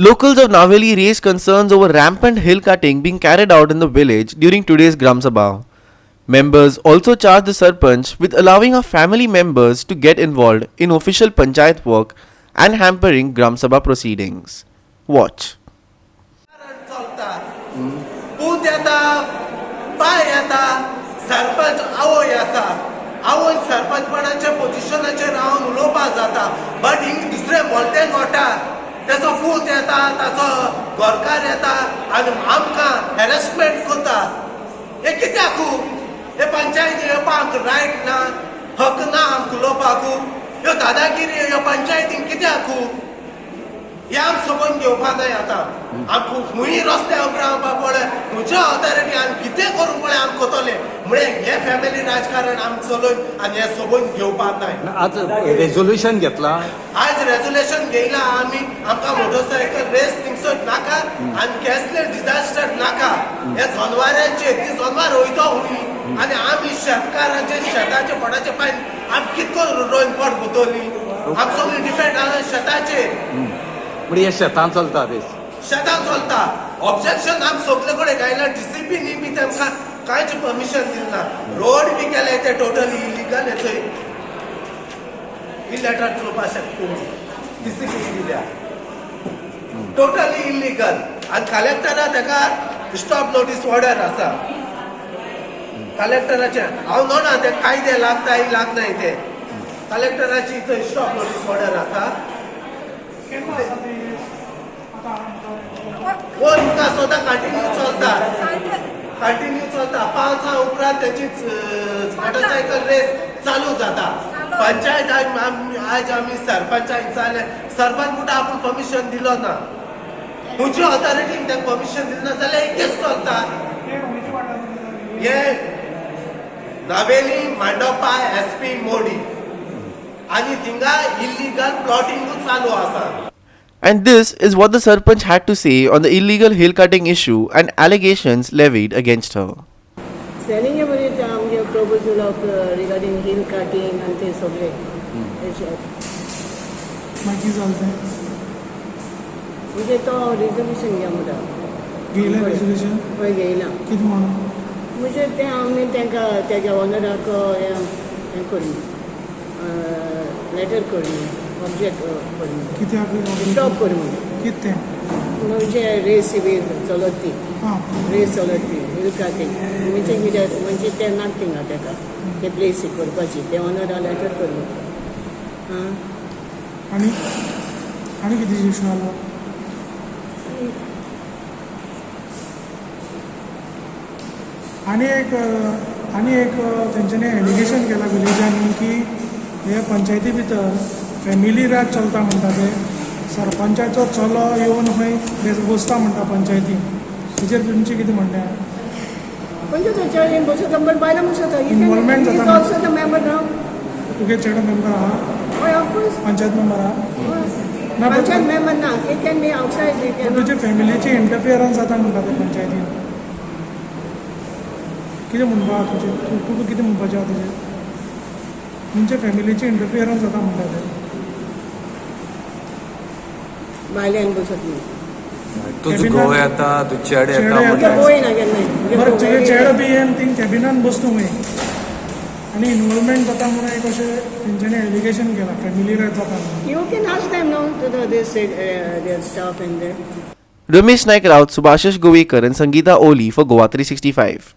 Locals of Naveli raised concerns over rampant hill cutting being carried out in the village during today's Gram Sabha. Members also charged the Sarpanch with allowing our family members to get involved in official panchayat work and hampering Gram Sabha proceedings. Watch. पूत येता, bye येता, सरपंच आवय येता, आवय सरपंचपणाच्या पोझिशनाचेर रावन उलोवपाक जाता, but हिंग दुसरे बोलते गोटा तेचो पूत येता, ताचो गोरकार येता आनी आमकां हॅरेसमेंट करता. हे कित्याक? हे पंचायती येवपाक आमकां रायट ना, हक ना आमकां उलोवपाक. ह्यो दादागिरी ह्यो पंचायतीन कित्याक? हे आम सोबून घेवपा जाय आतां. आमकां खूंय रस्त्यार उबे रावपा पडले, म्हज्या ऑथॉरिटी आमी कितें करूंक पळय आमी कोतले म्हळ्यार हे फॅमिली राजकारण आमी चलोवन आनी हे सोबून घेवपाक जाय. आज रेझोल्युशन घेतला, आज रेझोल्युशन घेयला आमी. आमकां मोटरसायकल रेस थिंगसर नाका आनी कॅसलेस डिझास्टर नाका. हे जनवारांचेर ती जनवार वयता हुंय आनी आमी शेतकारांचे शेताचे पोटाचे पांय आमी कितको रोवन पोट भोतोली. आमी सगळीं डिपेंड आसा शेताचेर. म्हणजे हे शेतान चलता रेस, शेतान चलता. ऑब्जेक्शन आमी सगळे कडेन घायला. डिसिप्लिनी बी तांकां कांयच परमिशन दिना. रोड बी केले ते टोटली इलिगल. थंय इलेटर चलोवपाक शकता. डिसिप्लिनी दिल्या टोटली इलिगल. आनी कलेक्टरा ताका स्टॉप नोटीस ऑर्डर आसा कलेक्टराचे. हांव नोना ते कायदे लागताय लागनाय ते. कलेक्टराची थंय स्टॉप नोटीस ऑर्डर आसा. कोण तुका स्वता कंटिन्यू चलता, कंटिन्यू चलता. 5 उपरांत त्याची मोटरसायकल रेस चालू जाता. पंचायत आज आमी सरपंचाक जाले, सरपंच म्हणटा आपूण परमिशन दिलो ना. खंयच्या ऑथॉरिटीन ताका परमिशन दिलें ना जाल्यार एक केस चलता. हे नावेली मांडोपा SP मोडी आनी थिंगा इल्लीगल प्लॉटिंगूच चालू आसा. And this is what the Sarpanch had to say on the illegal hill cutting issue and allegations levied against her. Selling a proposal of regarding hill cutting and this subject. माहिती चालतंय म्हणजे तो resolution घ्या म्हणटा. गेलं resolution पळय घेयला. कितें म्हणून? म्हणजे ते आमी तांकां तेज्या ऑनराक हें करली, लेटर करली, ऑब्जेक्ट करली, कित्याक स्टॉप कर म्हणून. कितें म्हणजे रेस बी चलत ती, हां रेस चलत ती हिल काटींग म्हणजे कित्याक म्हणजे ते नाक थिंगा ताका ते प्लेस करपाची. ते ऑनरा लेटर करली. आं आनी कितें इश्यू आलो? आनी एक तेंच्यांनी एलिगेशन केला विलेजांनी की हे पंचायती भितर फॅमिली राज चलता म्हणटा ते. सरपंचाचो चलो येवन खंय बसता म्हणटा पंचायती. तेजेर तुमचें कितें म्हणणें? म्हणजे त्याच्या बसत नंबर बायला बसत Involvement जाता. ऑल्सो द मेंबर नाव. तुगे चेडो मेंबर आहा? हय ऑफकोर्स. पंचायत मेंबर आहा? पंचायत मेंबर ना. It can be outside. It can तुजे फॅमिलीची इंटरफियरन्स जाता म्हणटा ते पंचायतीन. कितें म्हणपा आहा तुजें? तुका कितें म्हणपाचें आहा तुजें? तुमच्या फॅमिलीची इंटरफियरन्स जाता म्हणटा ते. भायल्यान बसत न्ही. तुझो घोव येता, तुझो चेड येता. पळय ना केन्ना. बरं तुगे चेडो बी येवन थिंग कॅबिनान बसता खंय आनी इनवॉल्वमेंट जाता म्हणून एक अशें तेंच्यांनी एलिगेशन केलां फॅमिली रायट जाता म्हणून. You can ask them now to this their staff and their Ramesh Naik Raut, Subhashish Govekar and Sangeeta Oli for GOA365.